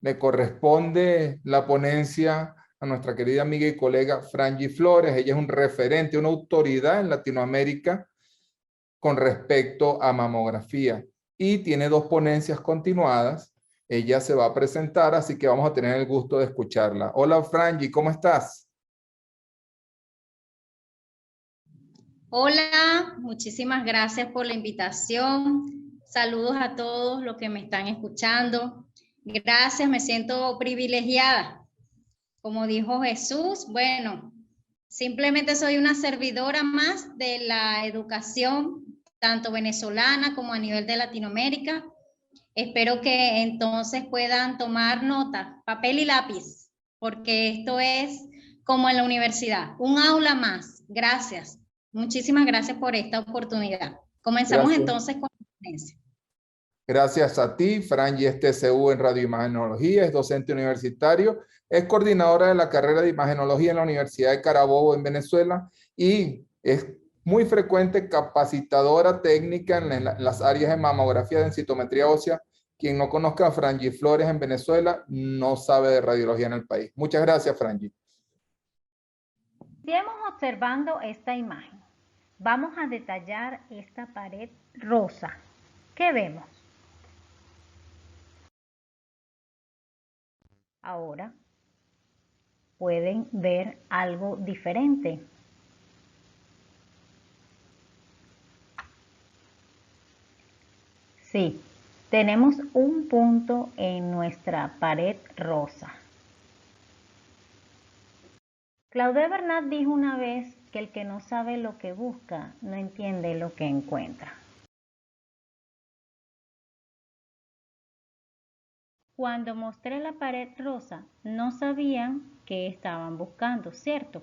le corresponde la ponencia a nuestra querida amiga y colega Frangie Flores. Ella es un referente, una autoridad en Latinoamérica con respecto a mamografía y tiene dos ponencias continuadas. Ella se va a presentar, así que vamos a tener el gusto de escucharla. Hola Frangie, ¿cómo estás? Hola, muchísimas gracias por la invitación. Saludos a todos los que me están escuchando. Gracias, me siento privilegiada. Como dijo Jesús, bueno, simplemente soy una servidora más de la educación, tanto venezolana como a nivel de Latinoamérica. Espero que entonces puedan tomar nota, papel y lápiz, porque esto es como en la universidad, un aula más. Gracias. Muchísimas gracias por esta oportunidad. Comenzamos Gracias. entonces con la conferencia. Gracias a ti, Frangie es TCU en radioimagenología, es docente universitario, es coordinadora de la carrera de imagenología en la Universidad de Carabobo en Venezuela y es muy frecuente capacitadora técnica en las áreas de mamografía, densitometría ósea. Quien no conozca a Frangie Flores en Venezuela no sabe de radiología en el país. Muchas gracias, Frangie. Sigamos observando esta imagen. Vamos a detallar esta pared rosa. ¿Qué vemos? Ahora pueden ver algo diferente. Sí, tenemos un punto en nuestra pared rosa. Claudette Bernard dijo una vez que el que no sabe lo que busca, no entiende lo que encuentra. Cuando mostré la pared rosa, no sabían qué estaban buscando, ¿cierto?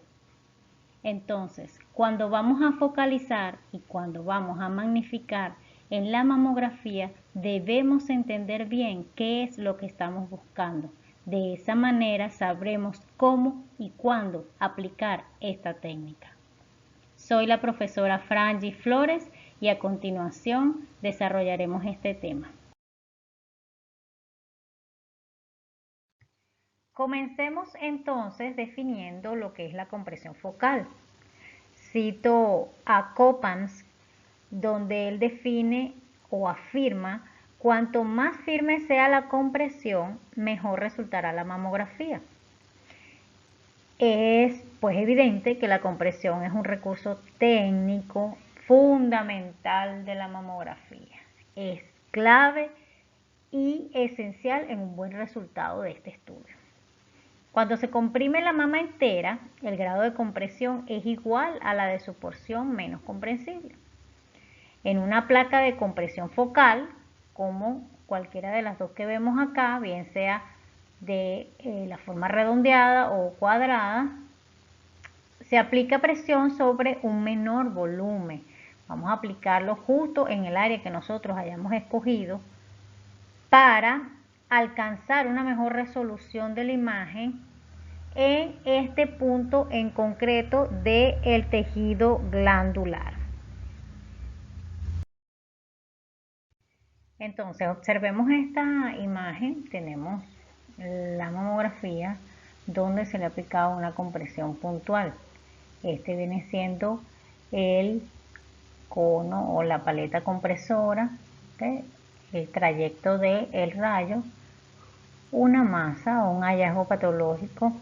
Entonces, cuando vamos a focalizar y cuando vamos a magnificar en la mamografía, debemos entender bien qué es lo que estamos buscando. De esa manera sabremos cómo y cuándo aplicar esta técnica. Soy la profesora Frangie Flores y a continuación desarrollaremos este tema. Comencemos entonces definiendo lo que es la compresión focal. Cito a Coppens, donde él define o afirma: cuanto más firme sea la compresión, mejor resultará la mamografía. Es pues evidente que la compresión es un recurso técnico fundamental de la mamografía. Es clave y esencial en un buen resultado de este estudio. Cuando se comprime la mama entera, el grado de compresión es igual a la de su porción menos comprensible. En una placa de compresión focal, como cualquiera de las dos que vemos acá, bien sea de la forma redondeada o cuadrada, se aplica presión sobre un menor volumen. Vamos a aplicarlo justo en el área que nosotros hayamos escogido para alcanzar una mejor resolución de la imagen en este punto en concreto del tejido glandular. Entonces, observemos esta imagen. Tenemos la mamografía donde se le ha aplicado una compresión puntual. Este viene siendo el cono o la paleta compresora, el trayecto del rayo, una masa o un hallazgo patológico.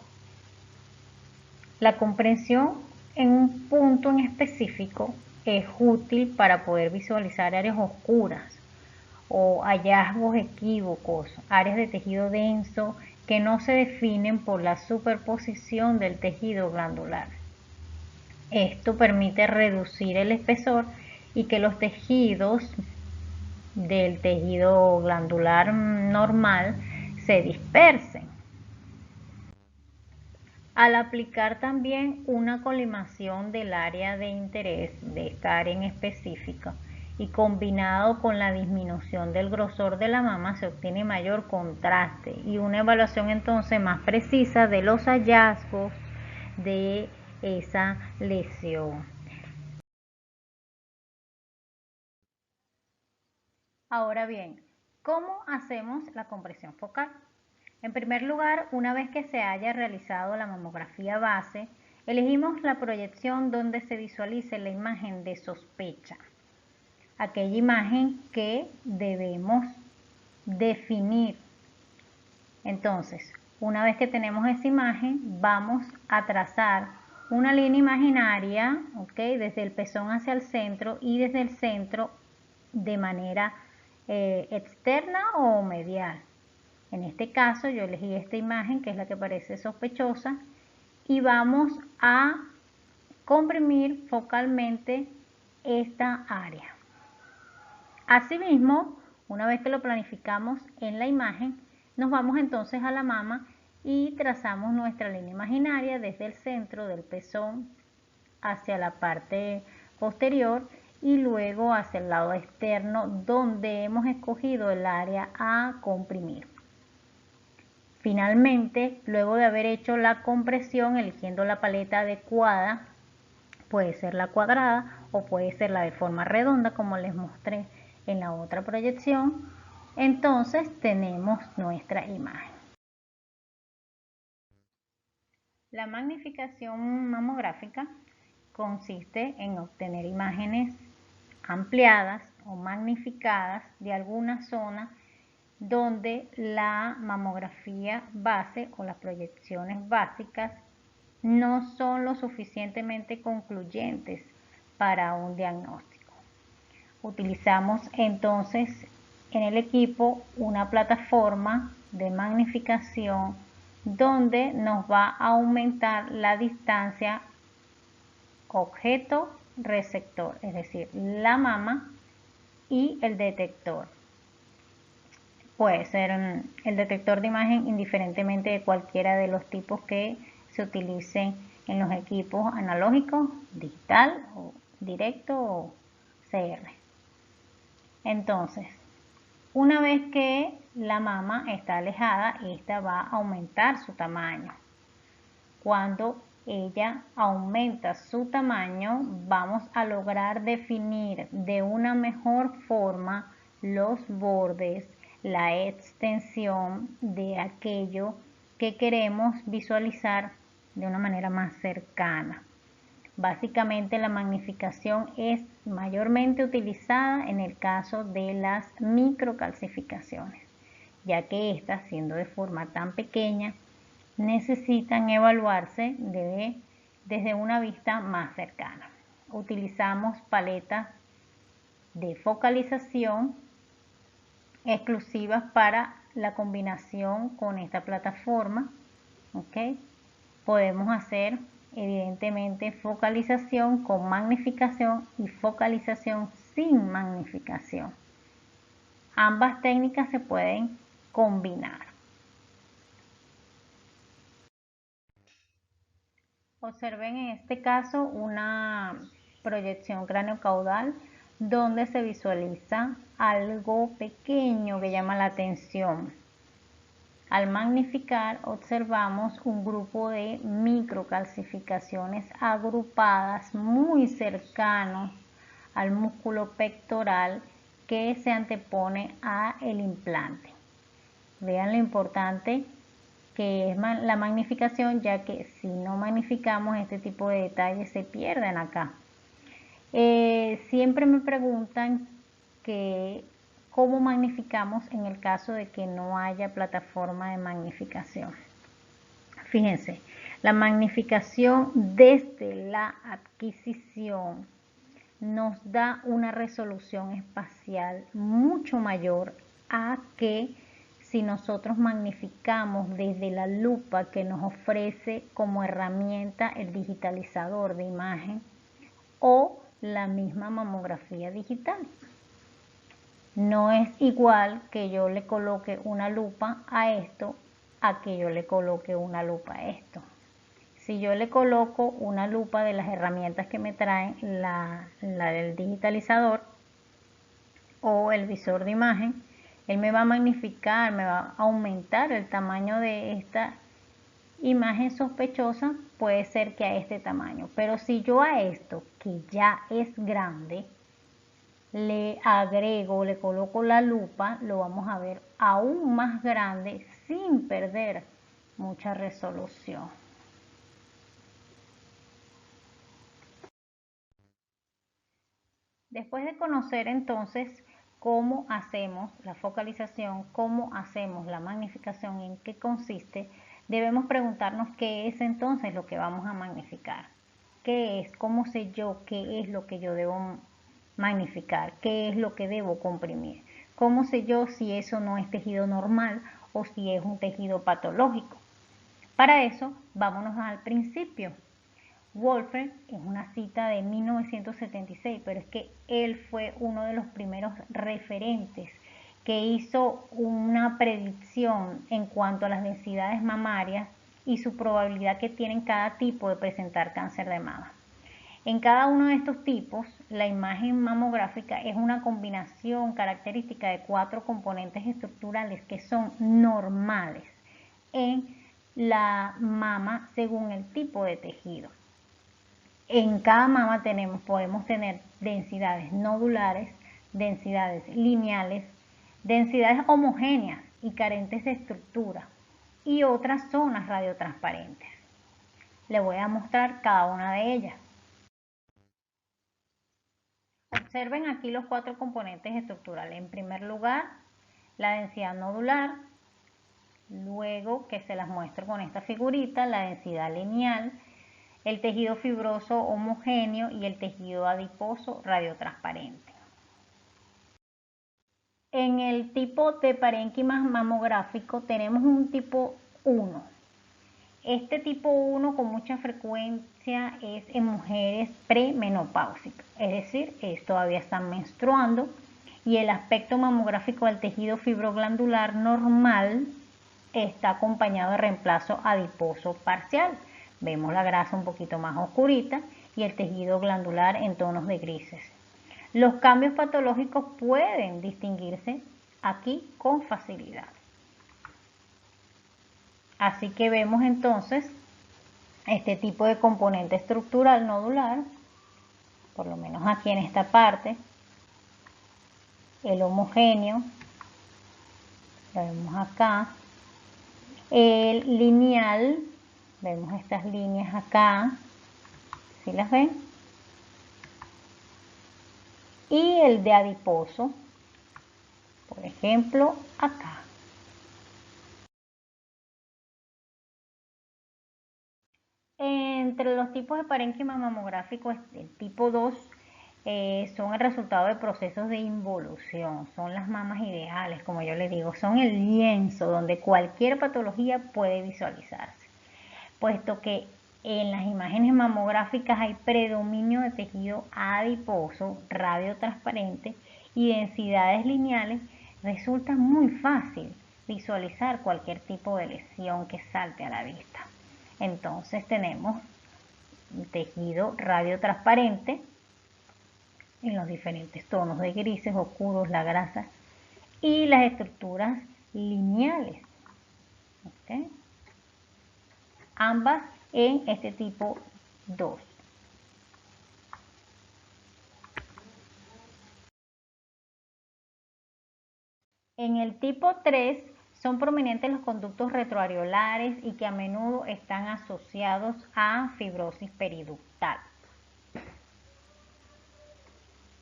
La compresión en un punto en específico es útil para poder visualizar áreas oscuras o hallazgos equívocos, áreas de tejido denso que no se definen por la superposición del tejido glandular. Esto permite reducir el espesor y que los tejidos del tejido glandular normal se dispersen. Al aplicar también una colimación del área de interés de esta área en específico y combinado con la disminución del grosor de la mama, se obtiene mayor contraste y una evaluación entonces más precisa de los hallazgos de esa lesión. Ahora bien, ¿cómo hacemos la compresión focal? En primer lugar, una vez que se haya realizado la mamografía base, elegimos la proyección donde se visualice la imagen de sospecha, aquella imagen que debemos definir. Entonces, una vez que tenemos esa imagen, vamos a trazar una línea imaginaria, ¿ok? Desde el pezón hacia el centro y desde el centro de manera externa o medial. En este caso yo elegí esta imagen, que es la que parece sospechosa, y vamos a comprimir focalmente esta área. Asimismo, una vez que lo planificamos en la imagen, nos vamos entonces a la mama y trazamos nuestra línea imaginaria desde el centro del pezón hacia la parte posterior y luego hacia el lado externo donde hemos escogido el área a comprimir. Finalmente, luego de haber hecho la compresión, eligiendo la paleta adecuada, puede ser la cuadrada o puede ser la de forma redonda como les mostré en la otra proyección, entonces tenemos nuestra imagen. La magnificación mamográfica consiste en obtener imágenes ampliadas o magnificadas de alguna zona donde la mamografía base o las proyecciones básicas no son lo suficientemente concluyentes para un diagnóstico. Utilizamos entonces en el equipo una plataforma de magnificación donde nos va a aumentar la distancia objeto-receptor, es decir, la mama y el detector. Puede ser el detector de imagen indiferentemente de cualquiera de los tipos que se utilicen en los equipos analógicos, digital o directo o CR. Entonces, una vez que la mama está alejada, esta va a aumentar su tamaño. Cuando ella aumenta su tamaño, vamos a lograr definir de una mejor forma los bordes, la extensión de aquello que queremos visualizar de una manera más cercana. Básicamente la magnificación es mayormente utilizada en el caso de las microcalcificaciones, ya que estas, siendo de forma tan pequeña, necesitan evaluarse desde una vista más cercana. Utilizamos paletas de focalización exclusivas para la combinación con esta plataforma. ¿Okay? Podemos hacer evidentemente focalización con magnificación y focalización sin magnificación. Ambas técnicas se pueden combinar. Observen en este caso una proyección craneocaudal donde se visualiza algo pequeño que llama la atención. Al magnificar observamos un grupo de microcalcificaciones agrupadas muy cercanos al músculo pectoral que se antepone al implante. Vean lo importante que es la magnificación, ya que si no magnificamos este tipo de detalles se pierden acá. Siempre me preguntan que cómo magnificamos en el caso de que no haya plataforma de magnificación. Fíjense, la magnificación desde la adquisición nos da una resolución espacial mucho mayor a que si nosotros magnificamos desde la lupa que nos ofrece como herramienta el digitalizador de imagen o la misma mamografía digital. No es igual que yo le coloque una lupa a esto a que yo le coloque una lupa a esto. Si yo le coloco una lupa de las herramientas que me traen, la del digitalizador o el visor de imagen, él me va a magnificar, me va a aumentar el tamaño de esta imagen sospechosa, puede ser que a este tamaño. Pero si yo a esto, que ya es grande, le agrego, le coloco la lupa, lo vamos a ver aún más grande sin perder mucha resolución. Después de conocer entonces cómo hacemos la focalización, cómo hacemos la magnificación y en qué consiste, debemos preguntarnos qué es entonces lo que vamos a magnificar. ¿Qué es? ¿Cómo sé yo qué es lo que yo debo magnificar? ¿Qué es lo que debo comprimir? ¿Cómo sé yo si eso no es tejido normal o si es un tejido patológico? Para eso, vámonos al principio. Wolfram es una cita de 1976, pero es que él fue uno de los primeros referentes que hizo una predicción en cuanto a las densidades mamarias y su probabilidad que tienen cada tipo de presentar cáncer de mama. En cada uno de estos tipos, la imagen mamográfica es una combinación característica de 4 componentes estructurales que son normales en la mama según el tipo de tejido. En cada mama podemos tener densidades nodulares, densidades lineales, densidades homogéneas y carentes de estructura y otras zonas radiotransparentes. Le voy a mostrar cada una de ellas. Observen aquí los 4 componentes estructurales. En primer lugar, la densidad nodular, luego que se las muestro con esta figurita, la densidad lineal, el tejido fibroso homogéneo y el tejido adiposo radiotransparente. En el tipo de parénquima mamográfico tenemos un tipo 1. Este tipo 1 con mucha frecuencia es en mujeres premenopáusicas, es decir, todavía están menstruando, y el aspecto mamográfico del tejido fibroglandular normal está acompañado de reemplazo adiposo parcial. Vemos la grasa un poquito más oscurita y el tejido glandular en tonos de grises. Los cambios patológicos pueden distinguirse aquí con facilidad. Así que vemos entonces este tipo de componente estructural nodular, por lo menos aquí en esta parte, el homogéneo, lo vemos acá, el lineal, vemos estas líneas acá, ¿sí las ven? Y el de adiposo, por ejemplo, acá. Entre los tipos de parénquima mamográfico, el tipo 2 son el resultado de procesos de involución, son las mamas ideales, como yo les digo, son el lienzo donde cualquier patología puede visualizarse, puesto que en las imágenes mamográficas hay predominio de tejido adiposo, radiotransparente y densidades lineales, resulta muy fácil visualizar cualquier tipo de lesión que salte a la vista. Entonces tenemos un tejido radiotransparente en los diferentes tonos de grises, oscuros, la grasa y las estructuras lineales. ¿Okay? Ambas en este tipo 2. En el tipo 3 son prominentes los conductos retroareolares y que a menudo están asociados a fibrosis periductal.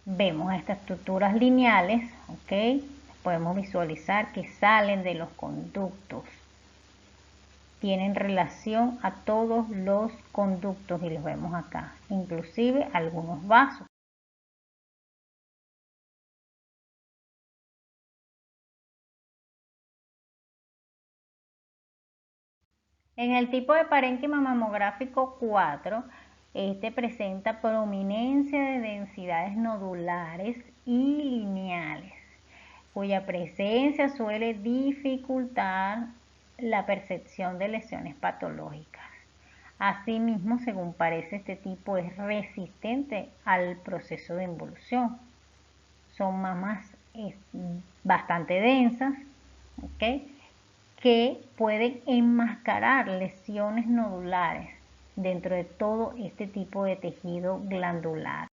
Vemos estas estructuras lineales, ¿ok? Podemos visualizar que salen de los conductos. Tienen relación a todos los conductos y los vemos acá, inclusive algunos vasos. En el tipo de parénquima mamográfico 4, este presenta prominencia de densidades nodulares y lineales, cuya presencia suele dificultar la percepción de lesiones patológicas. Asimismo, según parece, este tipo es resistente al proceso de involución. Son mamas bastante densas, ¿ok?, que pueden enmascarar lesiones nodulares dentro de todo este tipo de tejido glandular.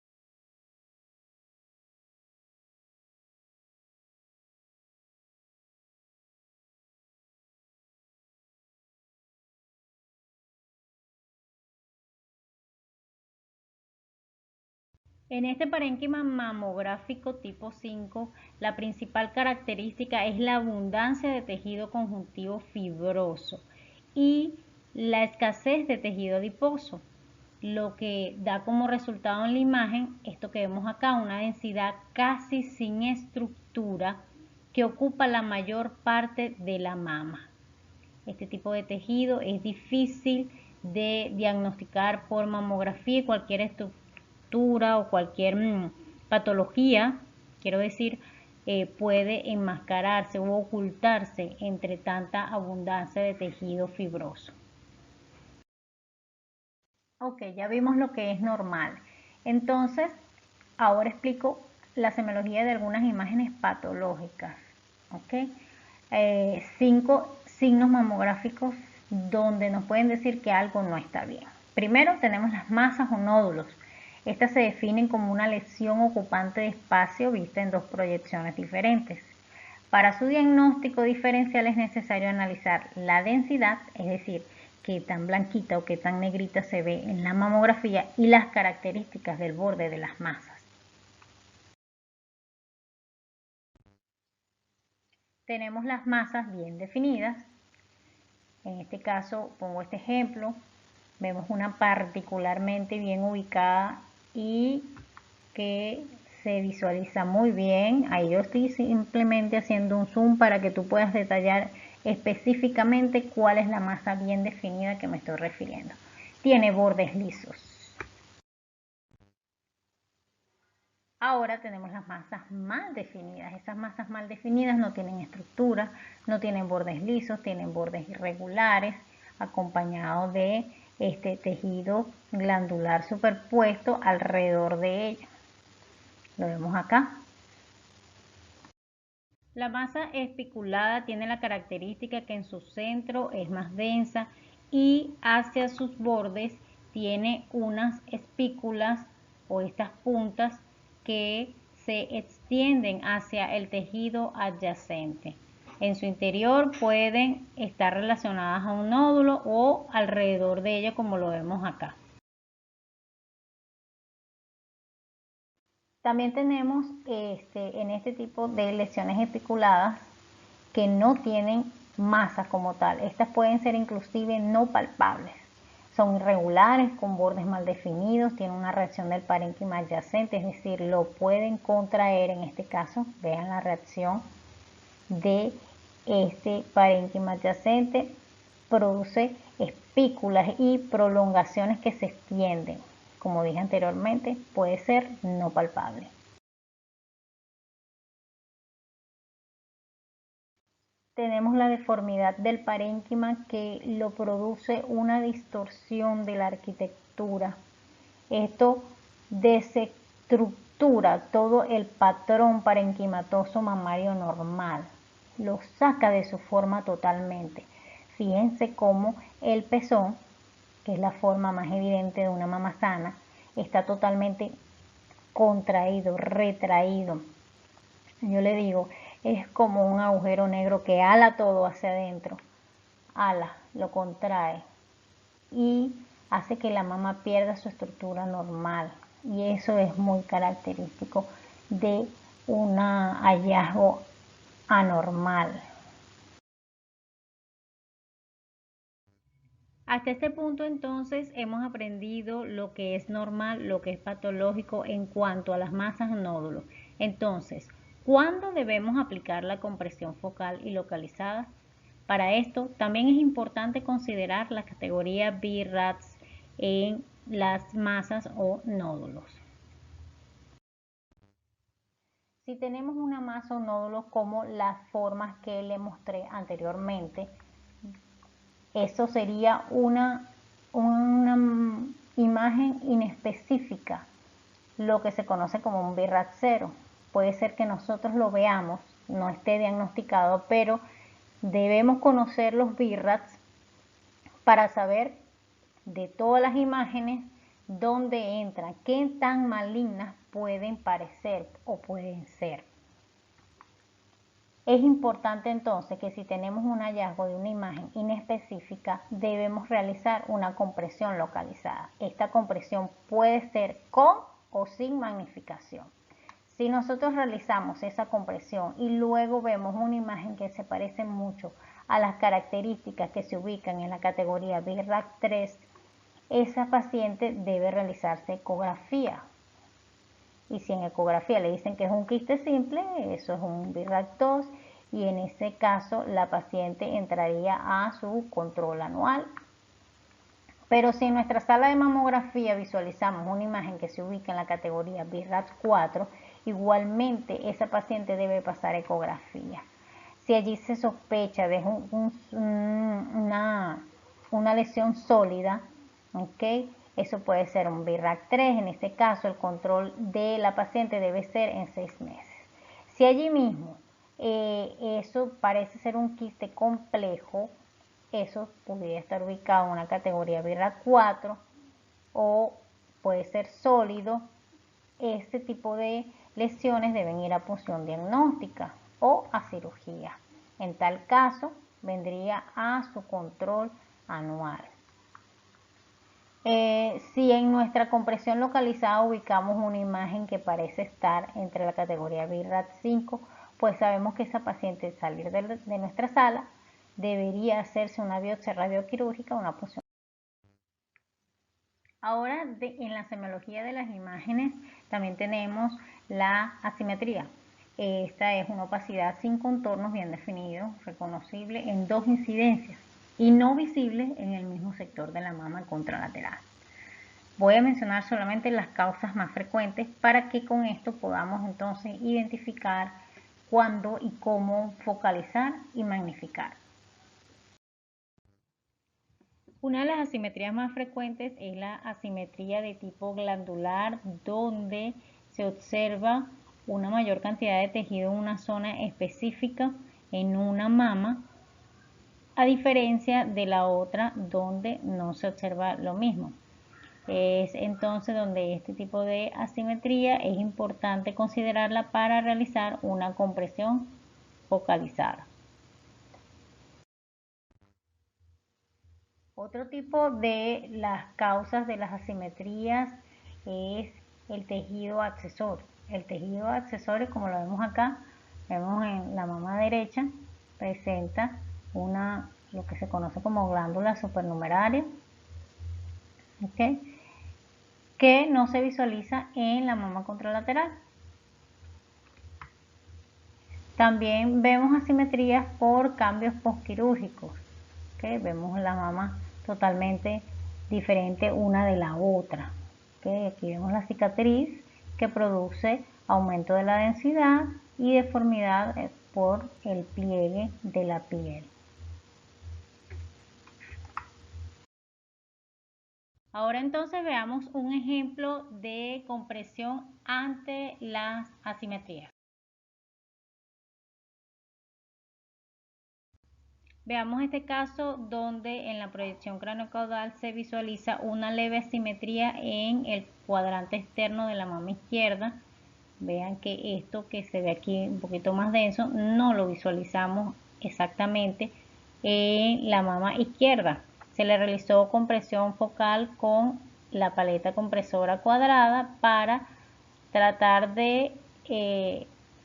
En este parénquima mamográfico tipo 5, la principal característica es la abundancia de tejido conjuntivo fibroso y la escasez de tejido adiposo, lo que da como resultado en la imagen esto que vemos acá, una densidad casi sin estructura que ocupa la mayor parte de la mama. Este tipo de tejido es difícil de diagnosticar por mamografía y cualquier estructura o cualquier patología, quiero decir, puede enmascararse o ocultarse entre tanta abundancia de tejido fibroso. Ok, ya vimos lo que es normal. Entonces, ahora explico la semiología de algunas imágenes patológicas. Ok, 5 signos mamográficos donde nos pueden decir que algo no está bien. Primero tenemos las masas o nódulos. Estas se definen como una lesión ocupante de espacio vista en dos proyecciones diferentes. Para su diagnóstico diferencial es necesario analizar la densidad, es decir, qué tan blanquita o qué tan negrita se ve en la mamografía y las características del borde de las masas. Tenemos las masas bien definidas. En este caso, pongo este ejemplo, vemos una particularmente bien ubicada y que se visualiza muy bien. Ahí yo estoy simplemente haciendo un zoom para que tú puedas detallar específicamente cuál es la masa bien definida que me estoy refiriendo. Tiene bordes lisos. Ahora tenemos las masas mal definidas. Esas masas mal definidas no tienen estructura, no tienen bordes lisos, tienen bordes irregulares, acompañados de este tejido glandular superpuesto alrededor de ella. Lo vemos acá. La masa espiculada tiene la característica que en su centro es más densa y hacia sus bordes tiene unas espículas o estas puntas que se extienden hacia el tejido adyacente. En su interior pueden estar relacionadas a un nódulo o alrededor de ella, como lo vemos acá. También tenemos en este tipo de lesiones espiculadas que no tienen masa como tal. Estas pueden ser inclusive no palpables. Son irregulares, con bordes mal definidos, tienen una reacción del parénquima adyacente, es decir, lo pueden contraer en este caso. Vean la reacción de este parénquima adyacente, produce espículas y prolongaciones que se extienden. Como dije anteriormente, puede ser no palpable. Tenemos la deformidad del parénquima que lo produce una distorsión de la arquitectura. Esto desestructura todo el patrón parenquimatoso mamario normal, lo saca de su forma totalmente. Fíjense cómo el pezón, que es la forma más evidente de una mama sana, está totalmente contraído, retraído. Yo le digo, es como un agujero negro que ala todo hacia adentro, lo contrae y hace que la mama pierda su estructura normal, y eso es muy característico de un hallazgo anormal. Hasta este punto entonces hemos aprendido lo que es normal, lo que es patológico en cuanto a las masas nódulos. Entonces, ¿cuándo debemos aplicar la compresión focal y localizada? Para esto también es importante considerar la categoría BIRADS en las masas o nódulos. Si tenemos una masa o nódulo como las formas que le mostré anteriormente, eso sería una imagen inespecífica, lo que se conoce como un BIRAD 0. Puede ser que nosotros lo veamos, no esté diagnosticado, pero debemos conocer los BIRADs para saber de todas las imágenes dónde entran, qué tan malignas pueden parecer o pueden ser. Es importante entonces que si tenemos un hallazgo de una imagen inespecífica, debemos realizar una compresión localizada. Esta compresión puede ser con o sin magnificación. Si nosotros realizamos esa compresión y luego vemos una imagen que se parece mucho a las características que se ubican en la categoría BIRAC 3, esa paciente debe realizarse ecografía. Y si en ecografía le dicen que es un quiste simple, eso es un BIRAC 2, y en ese caso la paciente entraría a su control anual. Pero si en nuestra sala de mamografía visualizamos una imagen que se ubica en la categoría BIRAC 4, igualmente esa paciente debe pasar ecografía. Si allí se sospecha de una lesión sólida, ¿okay? Eso puede ser un BIRAC 3, en este caso el control de la paciente debe ser en 6 meses. Si allí mismo eso parece ser un quiste complejo, eso podría estar ubicado en una categoría BIRAC 4 o puede ser sólido. Este tipo de lesiones deben ir a punción diagnóstica o a cirugía. En tal caso, vendría a su control anual. Si en nuestra compresión localizada ubicamos una imagen que parece estar entre la categoría BIRAC 5, pues sabemos que esa paciente al salir de nuestra sala debería hacerse una biopsia radioquirúrgica, una punción. Ahora, en la semiología de las imágenes también tenemos la asimetría. Esta es una opacidad sin contornos bien definidos, reconocible en dos incidencias y no visible en el mismo sector de la mama contralateral. Voy a mencionar solamente las causas más frecuentes para que con esto podamos entonces identificar cuándo y cómo focalizar y magnificar. Una de las asimetrías más frecuentes es la asimetría de tipo glandular, donde se observa una mayor cantidad de tejido en una zona específica en una mama, a diferencia de la otra donde no se observa lo mismo. Es entonces donde este tipo de asimetría es importante considerarla para realizar una compresión focalizada. Otro tipo de las causas de las asimetrías es el tejido accesorio. El tejido accesorio, como lo vemos acá, vemos en la mama derecha, presenta lo que se conoce como glándula supernumeraria, ¿okay? Que no se visualiza en la mama contralateral. También vemos asimetrías por cambios postquirúrgicos, ¿okay? Vemos la mama totalmente diferente una de la otra, ¿okay? Aquí vemos la cicatriz que produce aumento de la densidad y deformidad por el pliegue de la piel. Ahora entonces veamos un ejemplo de compresión ante las asimetrías. Veamos este caso donde en la proyección craneocaudal se visualiza una leve asimetría en el cuadrante externo de la mama izquierda. Vean que esto que se ve aquí un poquito más denso no lo visualizamos exactamente en la mama izquierda. Se le realizó compresión focal con la paleta compresora cuadrada para tratar de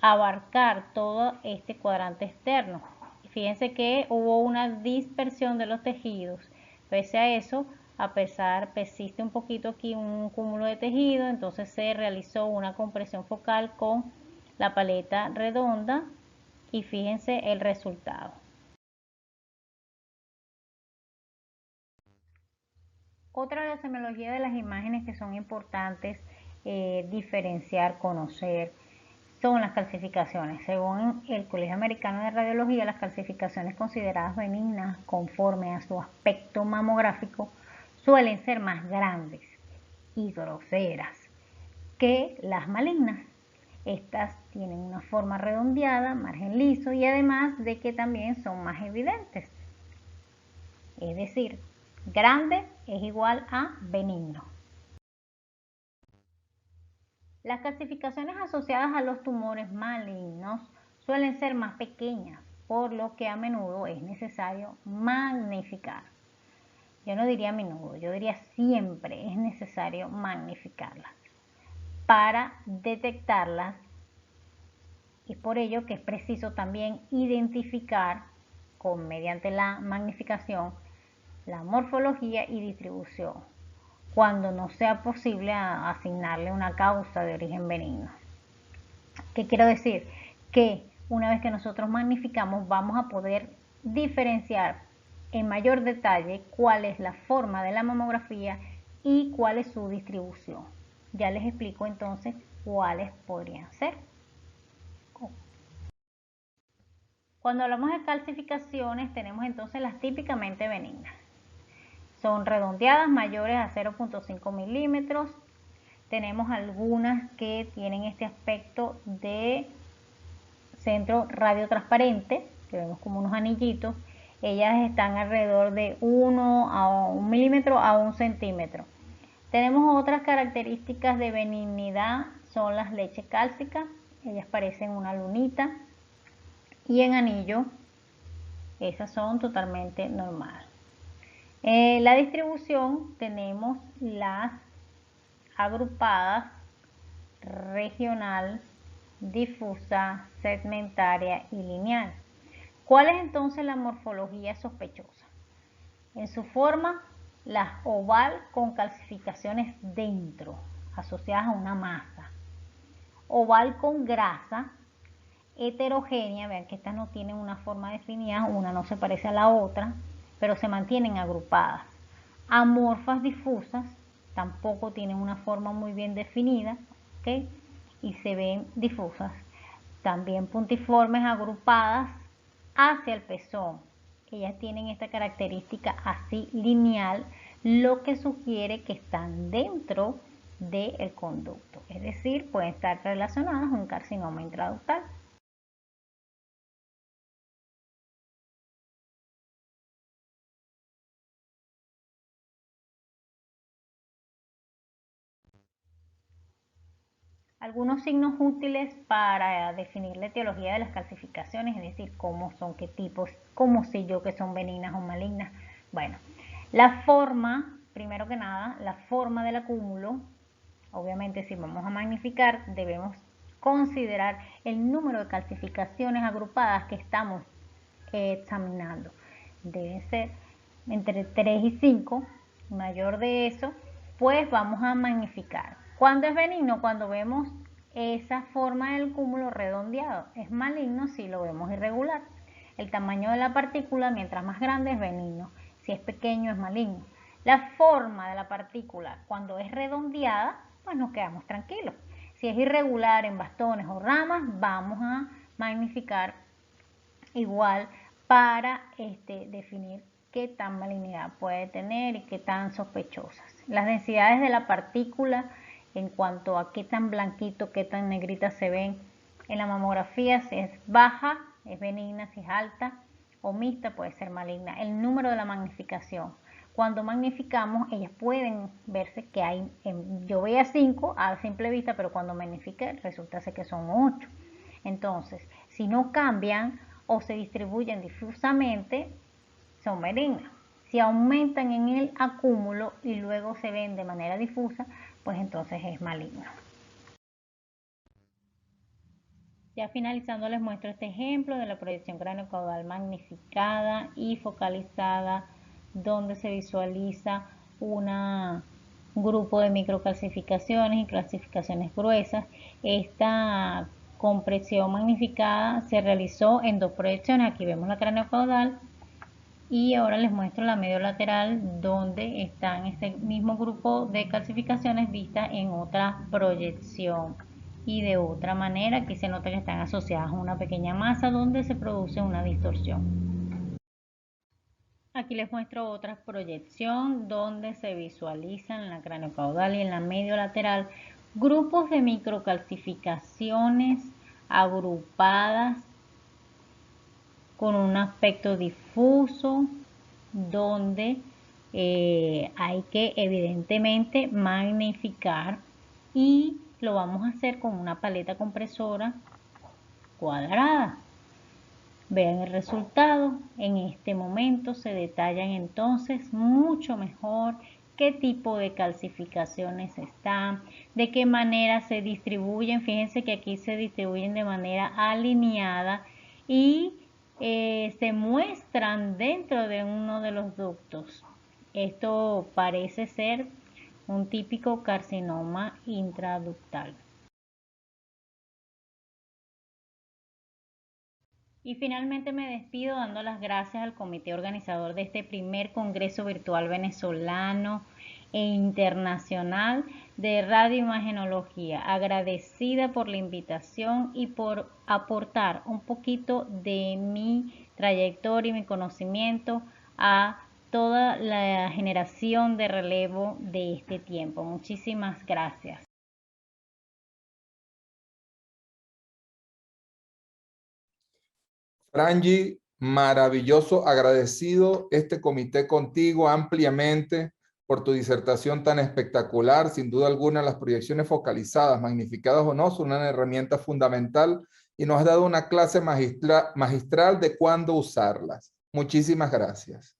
abarcar todo este cuadrante externo. Fíjense que hubo una dispersión de los tejidos. Pese a eso, persiste un poquito aquí un cúmulo de tejido, entonces se realizó una compresión focal con la paleta redonda y fíjense el resultado. Otra de las semiologías de las imágenes que son importantes diferenciar, conocer, son las calcificaciones. Según el Colegio Americano de Radiología, las calcificaciones consideradas benignas conforme a su aspecto mamográfico suelen ser más grandes y groseras que las malignas. Estas tienen una forma redondeada, margen liso y además de que también son más evidentes. Es decir, grande es igual a benigno. Las calcificaciones asociadas a los tumores malignos suelen ser más pequeñas, por lo que a menudo es necesario magnificar. Yo no diría a menudo, yo diría siempre es necesario magnificarlas. para detectarlas. Es por ello que es preciso también identificar mediante la magnificación la morfología y distribución, cuando no sea posible asignarle una causa de origen benigno. ¿Qué quiero decir? Que una vez que nosotros magnificamos, vamos a poder diferenciar en mayor detalle cuál es la forma de la mamografía y cuál es su distribución. Ya les explico entonces cuáles podrían ser. Cuando hablamos de calcificaciones, tenemos entonces las típicamente benignas. Son redondeadas, mayores a 0.5 milímetros. Tenemos algunas que tienen este aspecto de centro radiotransparente, que vemos como unos anillitos. Ellas están alrededor de 1 a 1 milímetro a 1 centímetro. Tenemos otras características de benignidad, son las leches cálcicas. Ellas parecen una lunita. Y en anillo, esas son totalmente normales. La distribución, tenemos las agrupadas, regional, difusa, segmentaria y lineal. ¿Cuál es entonces la morfología sospechosa? En su forma, las oval con calcificaciones dentro, asociadas a una masa. Oval con grasa, heterogénea, vean que estas no tienen una forma definida, una no se parece a la otra, pero se mantienen agrupadas. Amorfas difusas, tampoco tienen una forma muy bien definida, ¿ok? Y se ven difusas. También puntiformes agrupadas hacia el pezón. Ellas tienen esta característica así lineal, lo que sugiere que están dentro del conducto. Es decir, pueden estar relacionadas a un carcinoma intraductal. Algunos signos útiles para definir la etiología de las calcificaciones, es decir, cómo son, qué tipos, cómo sé yo que son benignas o malignas. Bueno, la forma, primero que nada, la forma del acúmulo. Obviamente, si vamos a magnificar, debemos considerar el número de calcificaciones agrupadas que estamos examinando. Deben ser entre 3 y 5, mayor de eso, pues vamos a magnificar. ¿Cuándo es benigno? Cuando vemos esa forma del cúmulo redondeado. Es maligno si lo vemos irregular. El tamaño de la partícula, mientras más grande, es benigno. Si es pequeño, es maligno. La forma de la partícula, cuando es redondeada, pues nos quedamos tranquilos. Si es irregular en bastones o ramas, vamos a magnificar igual para definir qué tan malignidad puede tener y qué tan sospechosas. Las densidades de la partícula en cuanto a qué tan blanquito, qué tan negrita se ven en la mamografía, si es baja, es benigna, si es alta o mixta, puede ser maligna. El número de la magnificación. Cuando magnificamos, ellas pueden verse que hay, yo veía 5 a simple vista, pero cuando magnifique resulta ser que son 8. Entonces, si no cambian o se distribuyen difusamente, son benignas. Si aumentan en el acúmulo y luego se ven de manera difusa, pues entonces es maligno. Ya finalizando, les muestro este ejemplo de la proyección craneocaudal magnificada y focalizada, donde se visualiza un grupo de microcalcificaciones y calcificaciones gruesas. Esta compresión magnificada se realizó en 2 proyecciones. Aquí vemos la craneocaudal y ahora les muestro la mediolateral, donde están este mismo grupo de calcificaciones vistas en otra proyección. Y de otra manera, aquí se nota que están asociadas a una pequeña masa donde se produce una distorsión. Aquí les muestro otra proyección donde se visualizan en la craneocaudal y en la mediolateral grupos de microcalcificaciones agrupadas con un aspecto difuso, donde hay que evidentemente magnificar, y lo vamos a hacer con una paleta compresora cuadrada. Vean el resultado. En este momento se detallan entonces mucho mejor qué tipo de calcificaciones están, de qué manera se distribuyen. Fíjense que aquí se distribuyen de manera alineada y se muestran dentro de uno de los ductos. Esto parece ser un típico carcinoma intraductal. Y finalmente me despido dando las gracias al comité organizador de este primer Congreso Virtual Venezolano e Internacional de Radioimagenología. Agradecida por la invitación y por aportar un poquito de mi trayectoria y mi conocimiento a toda la generación de relevo de este tiempo. Muchísimas gracias. Frangie, maravilloso, agradecido este comité contigo ampliamente por tu disertación tan espectacular. Sin duda alguna, las proyecciones focalizadas, magnificadas o no, son una herramienta fundamental y nos has dado una clase magistral de cuándo usarlas. Muchísimas gracias.